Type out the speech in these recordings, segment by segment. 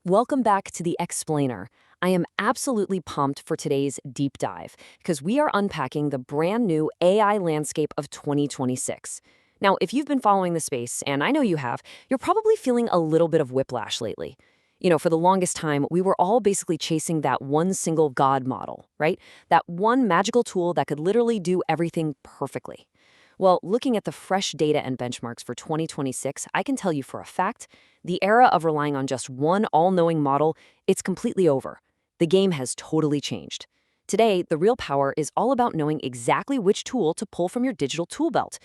Welcome back to The Explainer. I am absolutely pumped for today's deep dive because we are unpacking the brand new AI landscape of 2026. Now, if you've been following the space, and I know you have, you're probably feeling a little bit of whiplash lately. For the longest time, we were all basically chasing that one single God model, right? That one magical tool that could literally do everything perfectly. Well, looking at the fresh data and benchmarks for 2026, I can tell you for a fact, the era of relying on just one all-knowing model, it's completely over. The game has totally changed. Today, the real power is all about knowing exactly which tool to pull from your digital tool belt.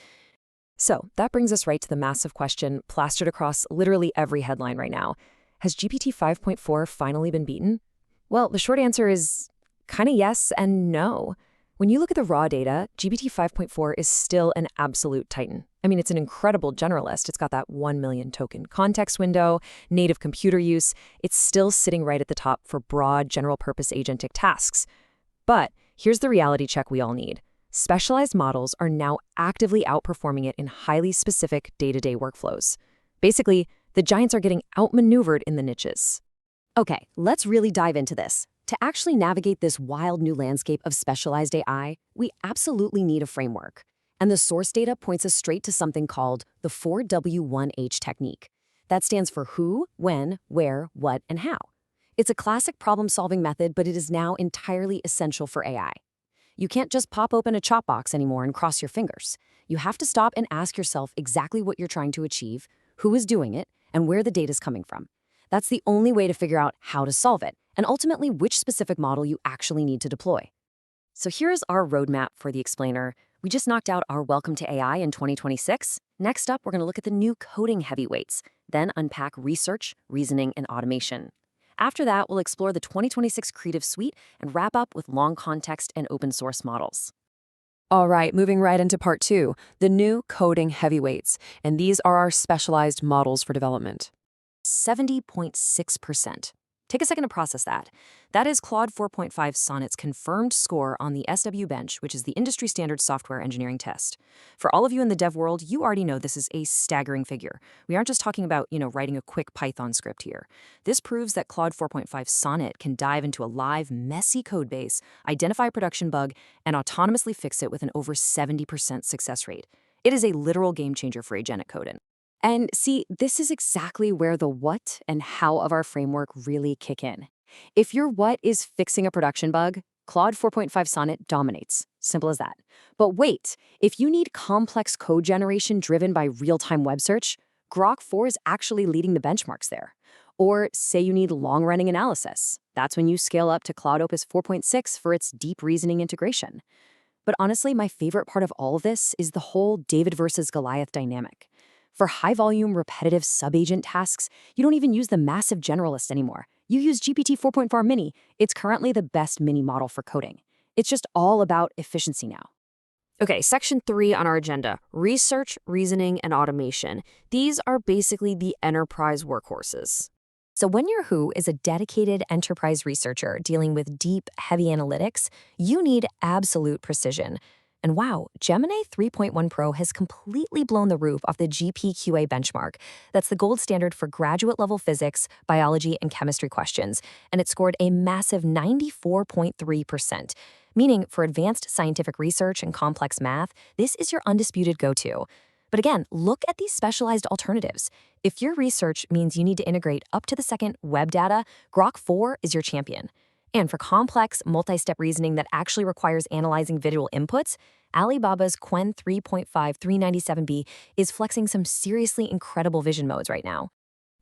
So, that brings us right to the massive question plastered across literally every headline right now. Has GPT 5.4 finally been beaten? Well, the short answer is kind of yes and no. When you look at the raw data, GPT 5.4 is still an absolute titan. I mean, it's an incredible generalist. It's got that 1 million token context window, native computer use. It's still sitting right at the top for broad general purpose agentic tasks. But here's the reality check we all need. Specialized models are now actively outperforming it in highly specific day-to-day workflows. Basically, the giants are getting outmaneuvered in the niches. Okay, let's really dive into this. To actually navigate this wild new landscape of specialized AI, we absolutely need a framework. And the source data points us straight to something called the 4W1H technique. That stands for who, when, where, what, and how. It's a classic problem-solving method, but it is now entirely essential for AI. You can't just pop open a chop box anymore and cross your fingers. You have to stop and ask yourself exactly what you're trying to achieve, who is doing it, and where the data's coming from. That's the only way to figure out how to solve it, and ultimately which specific model you actually need to deploy. So here's our roadmap for the explainer. We just knocked out our Welcome to AI in 2026. Next up, we're going to look at the new coding heavyweights, then unpack research, reasoning, and automation. After that, we'll explore the 2026 Creative Suite and wrap up with long context and open source models. All right, moving right into part two, the new coding heavyweights, and these are our specialized models for development. 70.6%. Take a second to process that. That is Claude 4.5 Sonnet's confirmed score on the SW Bench, which is the industry standard software engineering test. For all of you in the dev world, you already know this is a staggering figure. We aren't just talking about, writing a quick Python script here. This proves that Claude 4.5 Sonnet can dive into a live, messy code base, identify a production bug, and autonomously fix it with an over 70% success rate. It is a literal game changer for agentic coding. And see, this is exactly where the what and how of our framework really kick in. If your what is fixing a production bug, Claude 4.5 Sonnet dominates. Simple as that. But wait, if you need complex code generation driven by real-time web search, Grok 4 is actually leading the benchmarks there. Or say you need long-running analysis. That's when you scale up to Cloud Opus 4.6 for its deep reasoning integration. But honestly, my favorite part of all of this is the whole David versus Goliath dynamic. For high-volume, repetitive sub-agent tasks, you don't even use the massive generalist anymore. You use GPT 4.4 Mini. It's currently the best mini model for coding. It's just all about efficiency now. Okay, section 3 on our agenda, research, reasoning, and automation. These are basically the enterprise workhorses. So when your who is a dedicated enterprise researcher dealing with deep, heavy analytics, you need absolute precision. And wow, Gemini 3.1 Pro has completely blown the roof off the GPQA benchmark. That's the gold standard for graduate-level physics, biology, and chemistry questions, and it scored a massive 94.3%. Meaning, for advanced scientific research and complex math, this is your undisputed go-to. But again, look at these specialized alternatives. If your research means you need to integrate up to the second web data, Grok 4 is your champion. And for complex, multi-step reasoning that actually requires analyzing visual inputs, Alibaba's Qwen 3.5 397B is flexing some seriously incredible vision modes right now.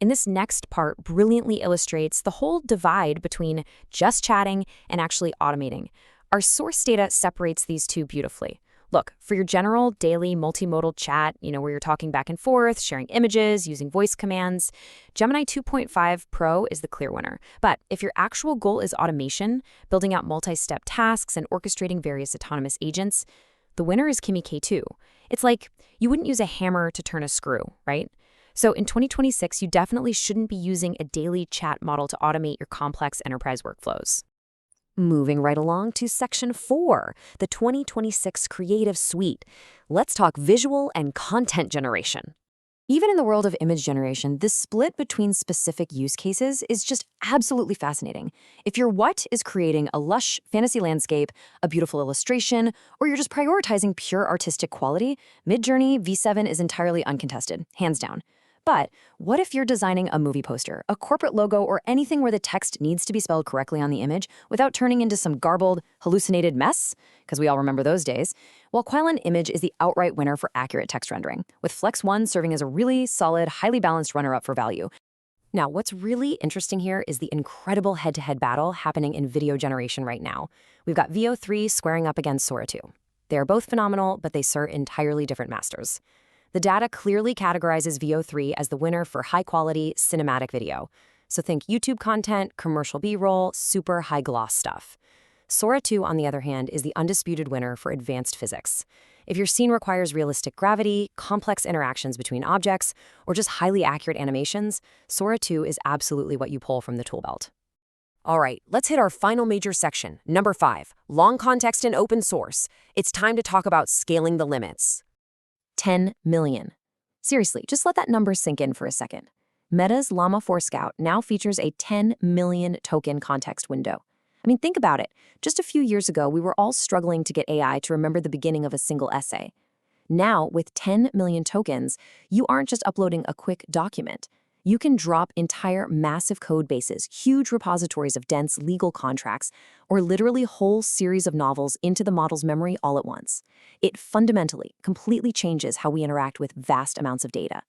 And this next part brilliantly illustrates the whole divide between just chatting and actually automating. Our source data separates these two beautifully. Look, for your general daily multimodal chat, where you're talking back and forth, sharing images, using voice commands, Gemini 2.5 Pro is the clear winner. But if your actual goal is automation, building out multi-step tasks and orchestrating various autonomous agents, the winner is Kimi K2. It's like you wouldn't use a hammer to turn a screw, right? So in 2026, you definitely shouldn't be using a daily chat model to automate your complex enterprise workflows. Moving right along to section 4, the 2026 Creative Suite. Let's talk visual and content generation. Even in the world of image generation, this split between specific use cases is just absolutely fascinating. If your what is creating a lush fantasy landscape, a beautiful illustration, or you're just prioritizing pure artistic quality, Midjourney V7 is entirely uncontested, hands down. But what if you're designing a movie poster, a corporate logo, or anything where the text needs to be spelled correctly on the image without turning into some garbled, hallucinated mess? Because we all remember those days. Well, Quailan Image is the outright winner for accurate text rendering, with Flex 1 serving as a really solid, highly balanced runner-up for value. Now, what's really interesting here is the incredible head-to-head battle happening in video generation right now. We've got Veo 3 squaring up against Sora 2. They are both phenomenal, but they serve entirely different masters. The data clearly categorizes Veo 3 as the winner for high-quality cinematic video. So think YouTube content, commercial B-roll, super high-gloss stuff. Sora 2, on the other hand, is the undisputed winner for advanced physics. If your scene requires realistic gravity, complex interactions between objects, or just highly accurate animations, Sora 2 is absolutely what you pull from the tool belt. All right, let's hit our final major section, number 5, long context and open source. It's time to talk about scaling the limits. 10 million. Seriously, just let that number sink in for a second. Meta's Llama 4 Scout now features a 10 million token context window. I mean, think about it. Just a few years ago, we were all struggling to get AI to remember the beginning of a single essay. Now, with 10 million tokens, you aren't just uploading a quick document. You can drop entire massive code bases, huge repositories of dense legal contracts, or literally whole series of novels into the model's memory all at once. It fundamentally, completely changes how we interact with vast amounts of data.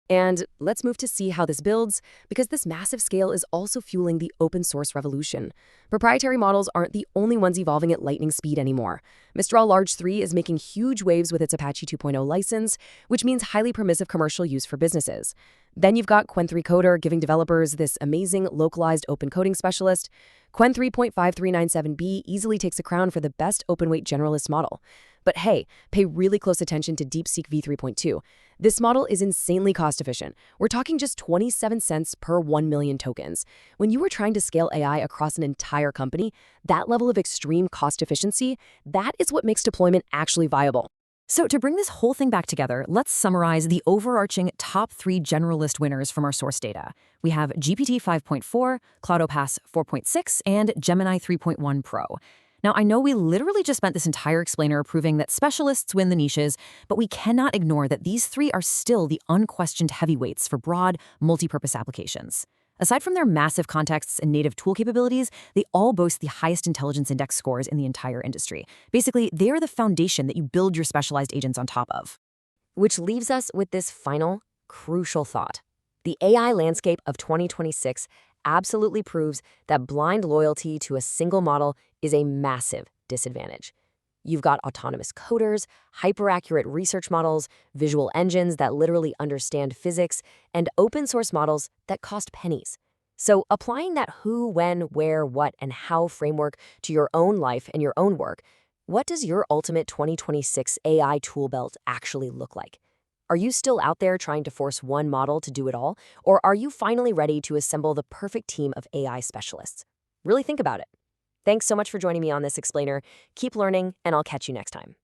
And let's move to see how this builds, because this massive scale is also fueling the open source revolution. Proprietary models aren't the only ones evolving at lightning speed anymore. Mistral Large 3 is making huge waves with its Apache 2.0 license, which means highly permissive commercial use for businesses. Then you've got Qwen 3 Coder giving developers this amazing localized open coding specialist. Qwen 3.5397b easily takes the crown for the best open-weight generalist model. But hey, pay really close attention to DeepSeek v3.2. This model is insanely cost-efficient. We're talking just 27 cents per 1 million tokens. When you are trying to scale AI across an entire company, that level of extreme cost efficiency, that is what makes deployment actually viable. So to bring this whole thing back together, let's summarize the overarching top 3 generalist winners from our source data. We have GPT 5.4, Cloud Opus 4.6, and Gemini 3.1 Pro. Now, I know we literally just spent this entire explainer proving that specialists win the niches, but we cannot ignore that these 3 are still the unquestioned heavyweights for broad, multi-purpose applications. Aside from their massive contexts and native tool capabilities, they all boast the highest intelligence index scores in the entire industry. Basically, they are the foundation that you build your specialized agents on top of. Which leaves us with this final, crucial thought. The AI landscape of 2026 absolutely proves that blind loyalty to a single model is a massive disadvantage. You've got autonomous coders, hyper-accurate research models, visual engines that literally understand physics, and open-source models that cost pennies. So applying that who, when, where, what, and how framework to your own life and your own work, what does your ultimate 2026 AI tool belt actually look like? Are you still out there trying to force one model to do it all, or are you finally ready to assemble the perfect team of AI specialists? Really think about it. Thanks so much for joining me on this explainer. Keep learning, and I'll catch you next time.